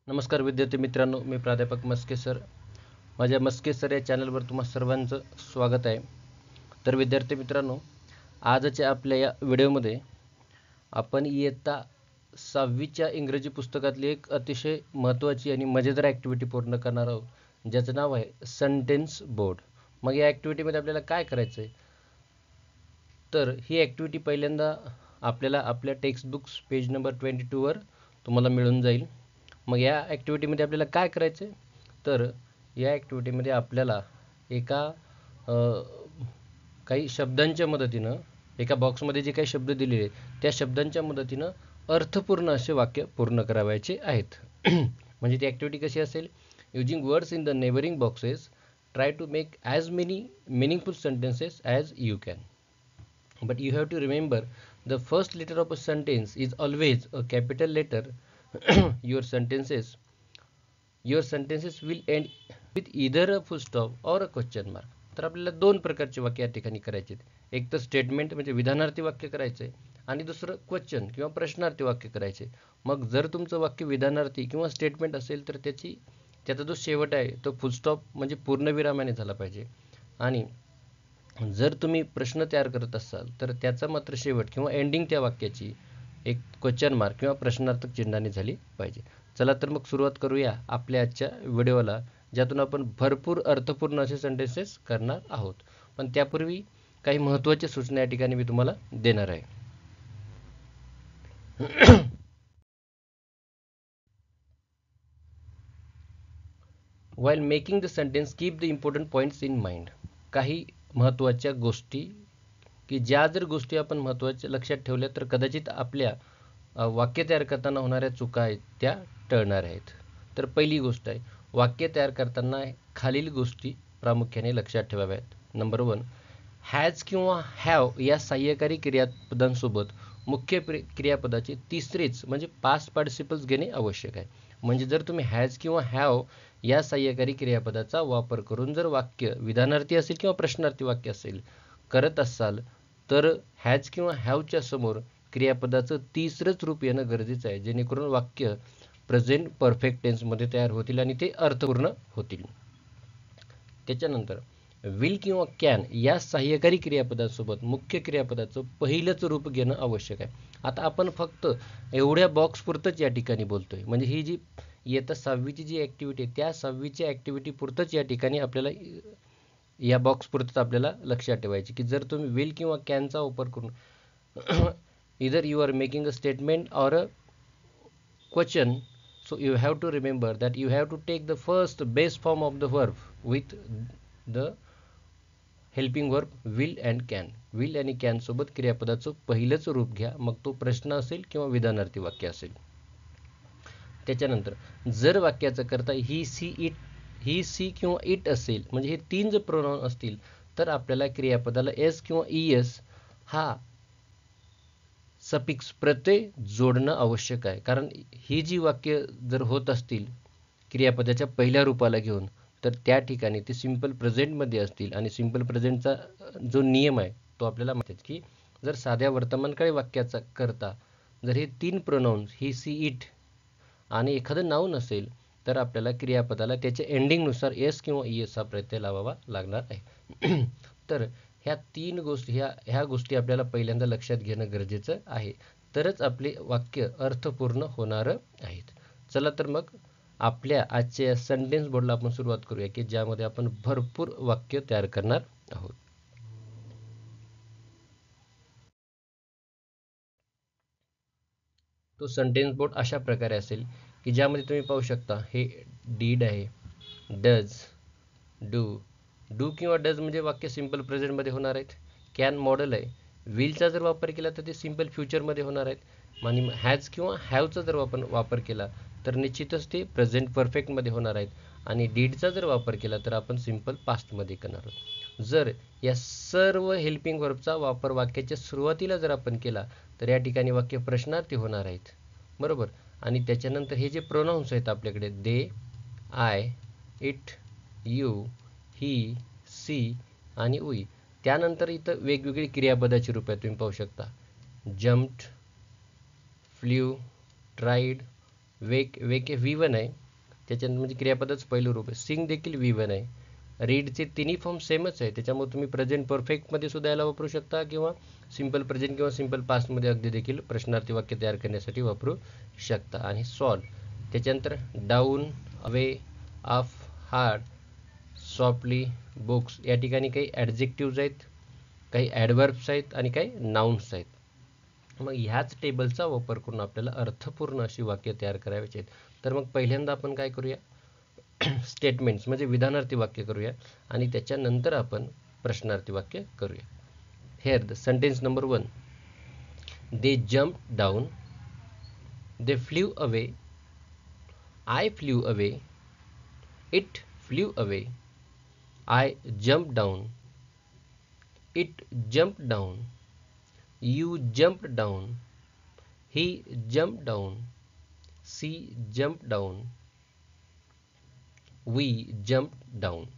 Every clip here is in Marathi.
नमस्कार विद्यार्थी मित्रांनो, मी प्राध्यापक मस्के सर. माझ्या मस्के सर या चॅनलवर तुम्हा सर्वांचं स्वागत आहे. तर विद्यार्थी मित्रांनो, आजच्या आपल्या या व्हिडिओमध्ये आपण इयत्ता 6वीच्या इंग्रजी पुस्तकातली एक अतिशय महत्त्वाची आणि मजेदार ॲक्टिव्हिटी पूर्ण करणार आहोत, ज्याचं नाव आहे सेंटेन्स बोर्ड. मग या ॲक्टिव्हिटीमध्ये आपल्याला काय करायचं आहे, तर ही ॲक्टिव्हिटी पहिल्यांदा आपल्याला आपल्या टेक्स्टबुक्स पेज नंबर 22वर तुम्हाला मिळून जाईल. मग या ॲक्टिव्हिटीमध्ये आपल्याला काय करायचं आहे, तर या ॲक्टिव्हिटीमध्ये आपल्याला एका काही शब्दांच्या मदतीनं एका बॉक्समध्ये जे काही शब्द दिलेले आहेत त्या शब्दांच्या मदतीनं अर्थपूर्ण असे वाक्य पूर्ण करावायचे आहेत. म्हणजे ती ॲक्टिव्हिटी कशी असेल, using words in the neighbouring boxes try to make as many meaningful sentences as you can. But you have to remember the first letter of a sentence is always a capital letter. your sentences will end with either a full stop or a question mark. तर आपल्याला दोन प्रकारचे वाक्य या ठिकाणी करायचे आहेत. एक तर स्टेटमेंट म्हणजे विधानार्थी वाक्य करायचे आणि दुसरं क्वेश्चन किंवा प्रश्नार्थी वाक्य करायचे. मग जर तुमचं वाक्य विधानार्थी किंवा स्टेटमेंट असेल तर त्याचा जो शेवट आहे तो फुल स्टॉप म्हणजे पूर्णविरामाने झाला पाहिजे. आणि जर तुम्ही प्रश्न तयार करत असाल तर त्याचा मात्र शेवट किंवा एंडिंग त्या वाक्याची एक क्वेश्चन मार्क किंवा प्रश्नार्थक चिन्हाने झाली पाहिजे. चला तर मग सुरुवात करूया आपल्या आजच्या व्हिडिओला, ज्यातून आपण भरपूर अर्थपूर्ण असे सेंटेन्सेस करणार आहोत. पण त्यापूर्वी काही महत्त्वाच्या सूचना या ठिकाणी मी तुम्हाला देणार आहे. While making the sentence, keep the important points in mind. काही महत्त्वाच्या गोष्टी की ज्या जर गोष्टी आपण महत्त्वाच्या लक्षात ठेवल्या तर कदाचित आपल्या वाक्य तयार करताना होणाऱ्या चुका आहेत त्या टळणार आहेत. तर पहिली गोष्ट आहे, वाक्य तयार करताना खालील गोष्टी प्रामुख्याने लक्षात ठेवाव्यात. नंबर 1, हॅज किंवा हॅव या सहाय्यकारी क्रियापदांसोबत मुख्य क्रियापदाचे तिसरेच म्हणजे पास्ट पार्टिसिपल्स घेणे आवश्यक आहे. म्हणजे जर तुम्ही हॅज किंवा हॅव या सहाय्यकारी क्रियापदाचा वापर करून जर वाक्य विधानार्थी असेल किंवा प्रश्नार्थी वाक्य असेल करत असाल तर हॅज किंवा हॅवच्या समोर क्रियापदाचं तिसरंच रूप येणं गरजेचं आहे, जेणेकरून वाक्य प्रेझेंट परफेक्ट टेन्समध्ये तयार होतील आणि ते अर्थपूर्ण होतील. त्याच्यानंतर विल किंवा कॅन या सहाय्यकारी क्रियापदासोबत मुख्य क्रियापदाचं पहिलंच रूप घेणं आवश्यक आहे. आता आपण फक्त एवढ्या बॉक्सपुरतंच या ठिकाणी बोलतोय, म्हणजे ही जी इयत्ता 6वीची जी ॲक्टिव्हिटी आहे त्या 6वीच्या ॲक्टिव्हिटी पुरतंच या ठिकाणी आपल्याला या बॉक्सपुरतंच आपल्याला लक्षात ठेवायची की जर तुम्ही विल किंवा कॅनचा वापर करून either you are making a statement or a question, so you have to remember that you have to take the first base form of the verb with the helping verb will and can. Will आणि कॅन सोबत क्रियापदाचं पहिलंच रूप घ्या, मग तो प्रश्न असेल किंवा विधानार्थी वाक्य असेल. त्याच्यानंतर जर वाक्याचा करता ही सी किंवा इट असेल, म्हणजे हे 3 जर प्रोनाउन असतील तर आपल्याला क्रियापदाला एस किंवा ईएस हा सफिक्स प्रत्यय जोडणं आवश्यक आहे. कारण ही जी वाक्य जर होत असतील क्रियापदाच्या पहिल्या रूपाला घेऊन तर त्या ठिकाणी ते सिंपल प्रेझेंटमध्ये असतील आणि सिंपल प्रेझेंटचा जो नियम आहे तो आपल्याला माहिती आहे की जर साध्या वर्तमानकाळी वाक्याचा करता जर हे 3 प्रोनाउन्स ही सी इट आणि एखादं नाऊन असेल तर आपल्याला क्रियापदाला त्याच्या एंडिंगनुसार एस किंवा ईएस हा प्रत्यय लावावा लागणार आहे. तर ह्या 3 गोष्टी ह्या गोष्टी आपल्याला पहिल्यांदा लक्षात घेणं गरजेचं आहे, तरच आपले वाक्य अर्थपूर्ण होणार आहेत. चला तर मग आपल्या आजच्या सेंटेन्स बोर्डला आपण सुरुवात करूया की ज्यामध्ये आपण भरपूर वाक्य तयार करणार आहोत. तो सेंटेन्स बोर्ड अशा प्रकारे असेल की ज्यामध्ये तुम्ही पाहू शकता हे डीड आहे, डज, डू किंवा डज म्हणजे वाक्य सिंपल प्रेझेंटमध्ये होणार आहेत. कॅन मॉडेल आहे, विलचा जर वापर केला तर ते सिंपल फ्युचरमध्ये होणार आहेत आणि हॅज किंवा हॅवचा जर वापर केला तर निश्चितच ते प्रेझेंट परफेक्टमध्ये होणार आहेत आणि डीडचा जर वापर केला तर आपण सिंपल पास्टमध्ये करणार आहोत. जर या सर्व हेल्पिंग वर्बचा वापर वाक्याच्या सुरुवातीला जर आपण केला तर या ठिकाणी वाक्य प्रश्नार्थी होणार आहेत, बरोबर. आणि त्याच्यानंतर हे जे प्रोनाउन्स आहेत आपल्याकडे they, I, it, you, he, she आणि वी, त्यानंतर इथं वेगवेगळी क्रियापदाची रूपे तुम्ही पाहू शकता. Jumped, flew, tried, wake wake हे V1 आहे, त्याच्यानंतर म्हणजे क्रियापदाचं पहिलं रूप आहे. सिंग देखील V1 आहे. रीडचे तिन्ही फॉर्म सेमच आहे, त्याच्यामुळे तुम्ही प्रेझेंट परफेक्टमध्ये सुद्धा याला वापरू शकता किंवा सिंपल प्रेझेंट किंवा सिंपल पास्टमध्ये अगदी देखील प्रश्नार्थी वाक्य तयार करण्यासाठी वापरू शकता. आणि सॉल्व त्याच्यानंतर down, away, of, hard, softly, books या ठिकाणी काही ॲडजेक्टिव्ज आहेत, काही ॲडवर्ब्स आहेत आणि काही नाउन्स आहेत. मग ह्याच टेबलचा वापर करून आपल्याला अर्थपूर्ण अशी वाक्य तयार करायची आहेत. तर मग पहिल्यांदा आपण काय करूया, स्टेटमेंट्स म्हणजे विधानार्थी वाक्य करूया आणि त्याच्यानंतर आपण प्रश्नार्थी वाक्य करूया. Here the sentence number 1. They jump down, they flew away, I flew away, it flew away, I jump down, it jump down, you jumped down, he jumped down, she jumped down, we jumped down.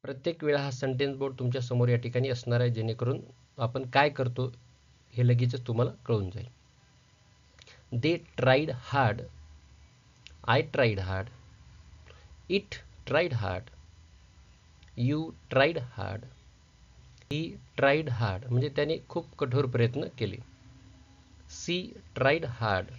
प्रत्येक वेळा हा सेंटेन्स बोर्ड तुमच्या समोर या ठिकाणी असणार आहे, जेणेकरून आपण काय करतो हे लगेचच तुम्हाला कळून जाईल. They tried hard, I tried hard, it tried hard, you tried hard, he tried hard म्हणजे त्याने खूप कठोर प्रयत्न केले. She tried hard,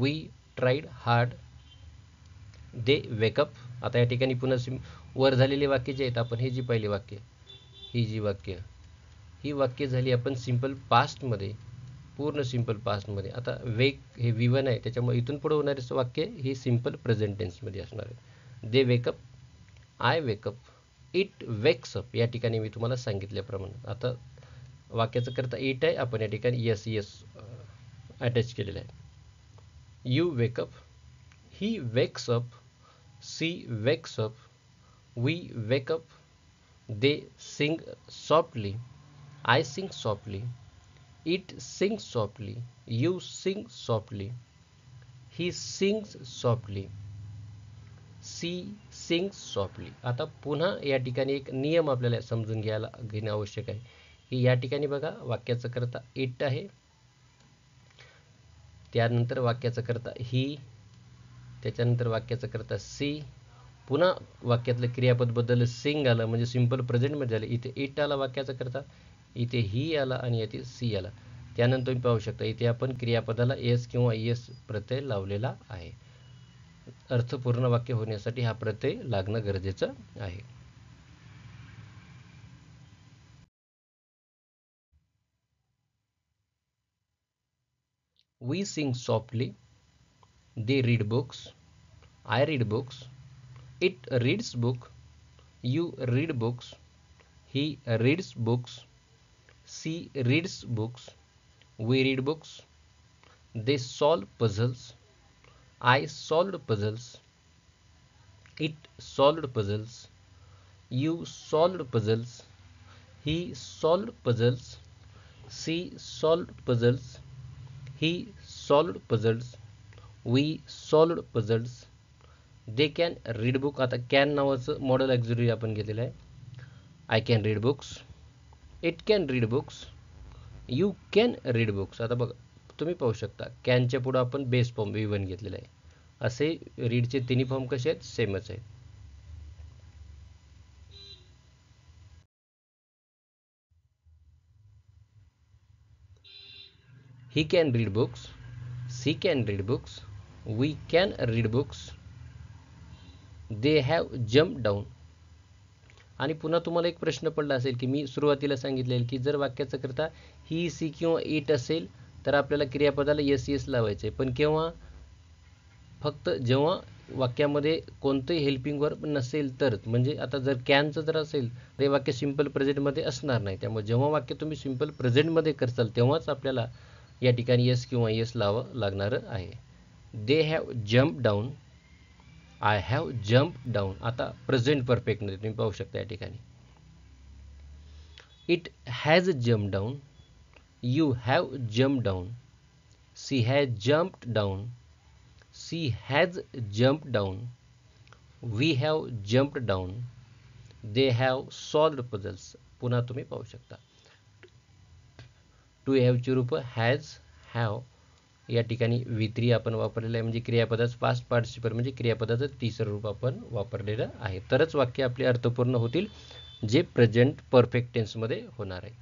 we tried hard, they wake up. आता या ठिकाणी पुन्हा वर झालेली वाक्य जे आहेत, आपण ही जी पहिली वाक्य, ही जी वाक्य, ही वाक्य झाली आपण सिंपल पास्टमध्ये, पूर्ण सिंपल पास्टमध्ये. आता वेक हे V1 आहे, त्याच्यामुळे इथून पुढे होणारे वाक्य ही सिंपल प्रेझेंट टेन्समध्ये असणार आहे. They wake up, I wake up, it wakes up या ठिकाणी मी तुम्हाला सांगितल्याप्रमाणे. आता वाक्याचं करता इट आहे, आपण या ठिकाणी यस यस अटॅच केलेलं आहे. You wake up, he wakes up, she wakes up, we wake up, they sing softly, I sing softly, it sings softly, you sing softly, he sings softly, she sings softly. आता पुन्हा या ठिकाणी एक नियम आपल्याला समजून घेणं आवश्यक आहे, की या ठिकाणी बघा वाक्याचं करता इट आहे, त्यानंतर वाक्याचं करता ही, त्याच्यानंतर वाक्याचं करता सी, पुन्हा वाक्यातलं क्रियापद बदललं, सिंग आलं म्हणजे सिंपल प्रेझेंटमध्ये झालं. इथे इट आला वाक्याचा करता, इथे ही आला आणि इथे सी आला. त्यानंतर तुम्ही पाहू शकता इथे आपण क्रियापदाला एस किंवा एस प्रत्यय लावलेला आहे. अर्थपूर्ण वाक्य होण्यासाठी हा प्रत्यय लागणं गरजेचं आहे. We sing softly, they read books, I read books, it reads book, you read books, he reads books, she reads books, we read books, they solve puzzles, I solved puzzles, it solved puzzles, you solved puzzles, he solved puzzles, she solved puzzles, he solved puzzles, we solved puzzles, they can read book. आता कॅन नावाचं मॉडेल ॲक्झिलरी आपण घेतलेलं आहे. I can read books, it can read books, you can read books. आता बघा तुम्ही पाहू शकता कॅनच्या पुढं आपण बेस फॉर्म V1 घेतलेला आहे. असे रीडचे तिन्ही फॉर्म कसे आहेत, सेमच आहेत. He can read books, she can read books, we can read books, they have jump down. आणि पुन्हा तुम्हाला एक प्रश्न पडला असेल की मी सुरुवातीला सांगितलेलं की जर वाक्याचं करता ही, सी किंवा इट असेल तर आपल्याला क्रियापदाला यस यस लावायचं आहे. पण केव्हा, फक्त जेव्हा वाक्यामध्ये कोणतंही हेल्पिंग वर्ब नसेल तर. म्हणजे आता जर कॅनचं जर असेल तर हे वाक्य सिंपल प्रेझेंटमध्ये असणार नाही. त्यामुळे जेव्हा वाक्य तुम्ही सिंपल प्रेझेंटमध्ये करसाल तेव्हाच आपल्याला या ठिकाणी यस किंवा यस लावावं लागणारं आहे. They have jump down, I have jump down. आता प्रेझेंट परफेक्टमध्ये तुम्ही पाहू शकता या ठिकाणी. It has jump down, you have jump down, she has jumped down, she has jumped down, we have jumped down, they have solved puzzles. पुन्हा तुम्ही पाहू शकता टू हॅवची रूप हॅज, हॅव. या ठिकाणी V3 आपण वापरलेलं आहे, म्हणजे क्रियापदाचं पास्ट पार्टिसिपल म्हणजे क्रियापदाचं तिसरं रूप आपण वापरलेलं आहे. तरच वाक्य आपले अर्थपूर्ण होतील, जे प्रेझेंट परफेक्ट टेन्समध्ये होणार आहे.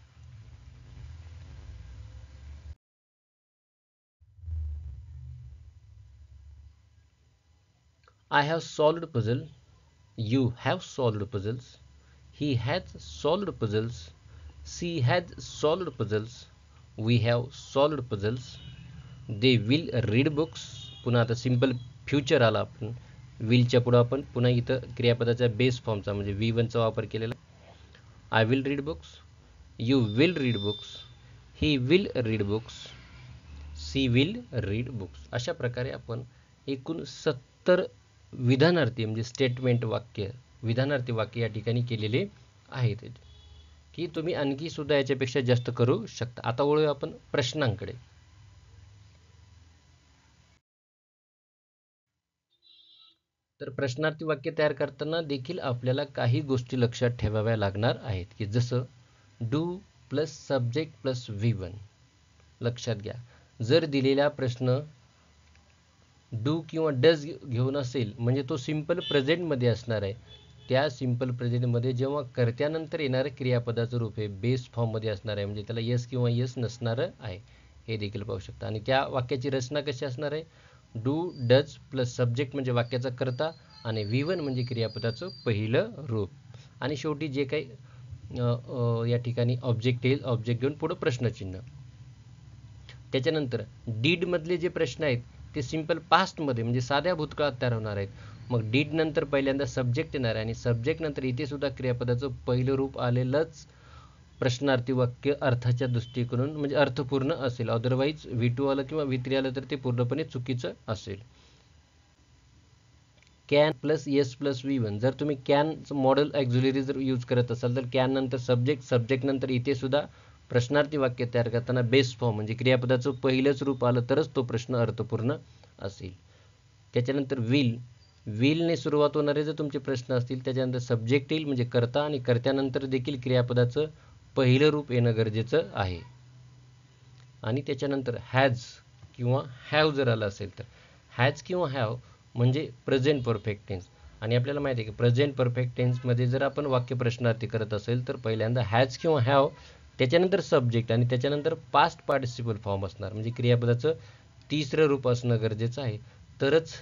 I have solved puzzle. You have solved puzzles. He has solved puzzles. She has solved puzzles. We have solved puzzles. They will read books. पुन्हा आता सिंपल फ्युचर आला, आपण विलच्या पुढं आपण पुन्हा इथं क्रियापदाच्या बेस फॉर्मचा म्हणजे V1चा वापर केलेला. I will read books. You will read books. He will read books. She will read books. अशा प्रकारे आपण एकूण 70 विधानार्थी म्हणजे स्टेटमेंट वाक्य, विधानार्थी वाक्य या ठिकाणी केलेले आहेत, की तुम्ही आणखी सुद्धा याच्यापेक्षा जास्त करू शकता. आता वळूया आपण प्रश्नांकडे. तर प्रश्नार्थी वाक्य तयार करताना देखील आपल्याला काही गोष्टी लक्षात ठेवाव्या लागणार आहेत, की जसं do plus subject plus V1. लक्षात घ्या, जर दिलेला प्रश्न डू किंवा डज घेऊन असेल म्हणजे तो सिंपल प्रेझेंटमध्ये असणार आहे. त्या सिंपल प्रेझेंटमध्ये जेव्हा कर्त्यानंतर येणारं क्रियापदाचं रूप हे बेस फॉर्ममध्ये असणार आहे, म्हणजे त्याला यस किंवा यस नसणारं आहे, हे देखील पाहू शकता. आणि त्या वाक्याची रचना कशी असणार आहे, डू डज प्लस सब्जेक्ट म्हणजे वाक्याचा कर्ता आणि V1 म्हणजे क्रियापदाचं पहिलं रूप, आणि शेवटी जे काही या ठिकाणी ऑब्जेक्ट येईल, ऑब्जेक्ट घेऊन पुढं प्रश्नचिन्ह. त्याच्यानंतर डीडमधले जे प्रश्न आहेत ते सिंपल पास्टमध्ये म्हणजे साध्या भूतकाळात तयार होणार आहेत. मग डीड नंतर पहिल्यांदा सब्जेक्ट येणार आहे आणि सब्जेक्ट नंतर इथे सुद्धा क्रियापदाचं पहिलं रूप आलेलंच प्रश्नार्थी वाक्य अर्थाच्या दृष्टीकोनातून म्हणजे अर्थपूर्ण असेल. अदरवाईज V2 आलं किंवा V3 आलं तर ते पूर्णपणे चुकीचं असेल. Can plus yes plus V1. जर तुम्ही कॅनचं मॉडेल ॲक्झिलरी जर यूज करत असाल तर कॅन नंतर सब्जेक्ट, सब्जेक्ट नंतर इथे सुद्धा प्रश्नार्थी वाक्य तयार करताना बेस फॉर्म म्हणजे क्रियापदाचं पहिलंच रूप आलं तरच तो प्रश्न अर्थपूर्ण असेल. त्याच्यानंतर विल, विलने सुरुवात होणारे जर तुमचे प्रश्न असतील त्याच्यानंतर सब्जेक्ट येईल म्हणजे कर्ता, आणि कर्त्यानंतर देखील क्रियापदाचं पहिलं रूप येणं गरजेचं आहे. आणि त्याच्यानंतर हॅज किंवा हॅव जर आलं असेल तर हॅज किंवा हॅव म्हणजे प्रेझेंट परफेक्ट टेन्स. आणि आपल्याला माहिती आहे की प्रेझेंट परफेक्ट टेन्समध्ये जर आपण वाक्य प्रश्नार्थी करत असेल तर पहिल्यांदा हॅज किंवा हॅव, त्याच्यानंतर सब्जेक्ट आणि त्याच्यानंतर पास्ट पार्टिसिपल फॉर्म असणार, म्हणजे क्रियापदाचं तिसरं रूप असणं गरजेचं आहे. तरच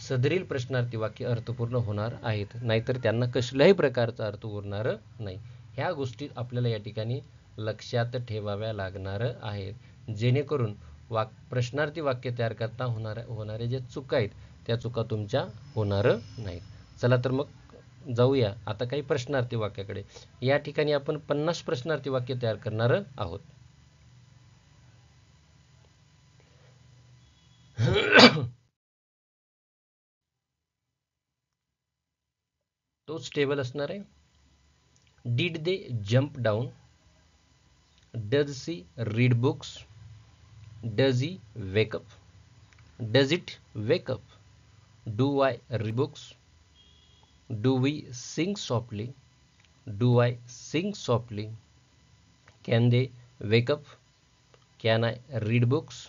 सदरील प्रश्नार्थी वाक्य अर्थपूर्ण होणार आहेत, नाहीतर त्यांना कसल्याही प्रकारचा अर्थ उरणार नाही. ह्या गोष्टी आपल्याला या ठिकाणी लक्षात ठेवाव्या लागणार आहेत, जेणेकरून प्रश्नार्थी वाक्य तयार करता होणारे जे चुका आहेत त्या चुका तुमच्या होणार नाहीत. चला तर मग जाऊया आता काही प्रश्नार्थी वाक्याकडे. या ठिकाणी आपण 50 प्रश्नार्थी वाक्य तयार करणार आहोत. तोच टेबल असणार आहे. Did they jump down, does she read books, does he wake up, does it wake up, do I read books, do we sing softly, do I sing softly, can they wake up, can I read books,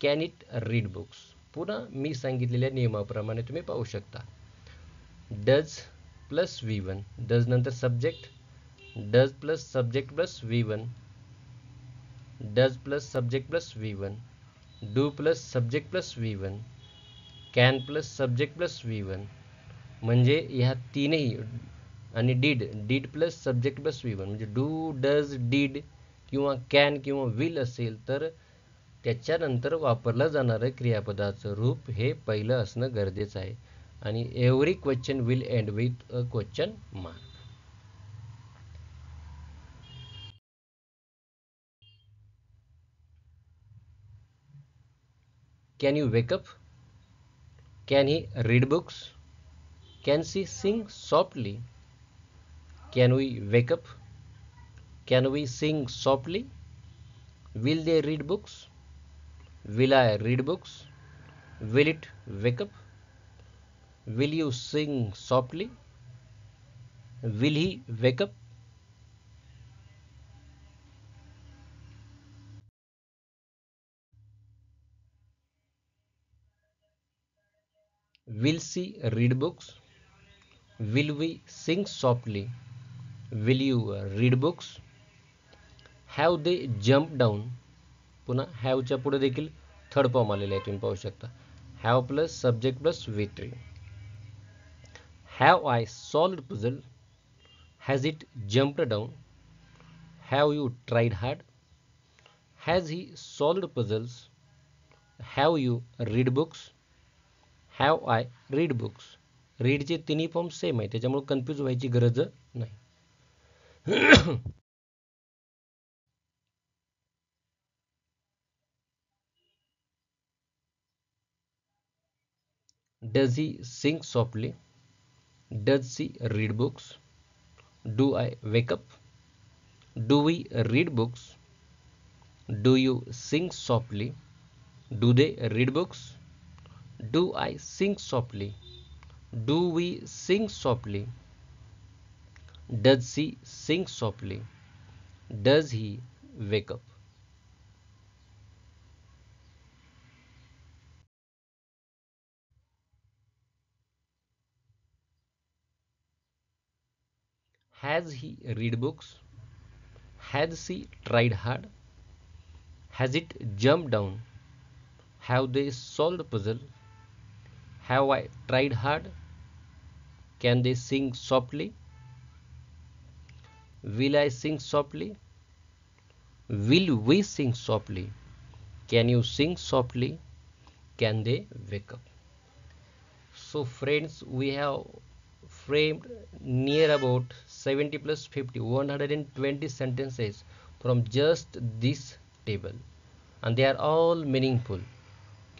can it read books. पुन्हा मी सांगितलेल्या नियमाप्रमाणे तुम्ही पाहू शकता. डज प्लस V1, डज नंतर subject, does plus subject plus V1, does plus subject plus V1, do plus subject plus V1, can plus subject plus V1. म्हणजे ह्या तीनही आणि did plus subject plus V1 म्हणजे डू डज डीड किंवा कॅन किंवा विल असेल तर त्याच्यानंतर वापरलं जाणारं क्रियापदाचं रूप हे पहिलं असणं गरजेचं आहे. आणि every question will end with a question mark. Can you wake up, can he read books, can she sing softly, can we wake up, can we sing softly, will they read books, will I read books, will it wake up, will you sing softly, will he wake up. Will she read books? Will we sing softly? Will you read books? Have they jumped down? पुन्हा हॅवच्या पुढे देखील थर्ड फॉर्म आलेला आहे, तुम्ही पाहू शकता. Have plus subject plus V3. Have I solved puzzle? Has it jumped down? Have you tried hard? Has he solved puzzles? Have you read books? Have I read books? रीडचे तिन्ही फॉर्म सेम आहे, त्याच्यामुळे कन्फ्यूज व्हायची गरज नाही. Does he sing softly? Does she read books? Do I wake up? Do we read books? Do you sing softly? Do they read books? Do I sing softly? Do we sing softly? Does she sing softly? Does he wake up? Has he read books? Has she tried hard? Has it jumped down? Have they solved puzzle? Have I tried hard? Can they sing softly? Will I sing softly? Will we sing softly? Can you sing softly? Can they wake up? So friends, we have framed near about 70 plus 50, 120 sentences from just this table, and they are all meaningful.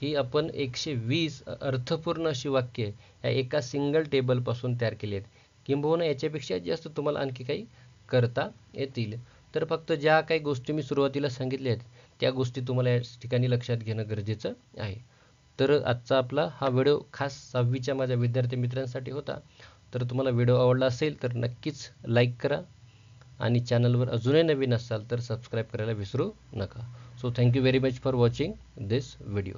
की आपण 120 अर्थपूर्ण अशी वाक्य या एका सिंगल टेबलपासून तयार केली आहेत. किंबहुना याच्यापेक्षा जास्त तुम्हाला आणखी काही करता येतील. तर फक्त ज्या काही गोष्टी मी सुरुवातीला सांगितल्या आहेत त्या गोष्टी तुम्हाला या ठिकाणी लक्षात घेणं गरजेचं आहे. तर आजचा आपला हा व्हिडिओ खास 6वीच्या माझ्या विद्यार्थी मित्रांसाठी होता. तर तुम्हाला व्हिडिओ आवडला असेल तर नक्कीच लाईक करा आणि चॅनलवर अजूनही नवीन असाल तर सबस्क्राईब करायला विसरू नका. So thank you very much for watching this video.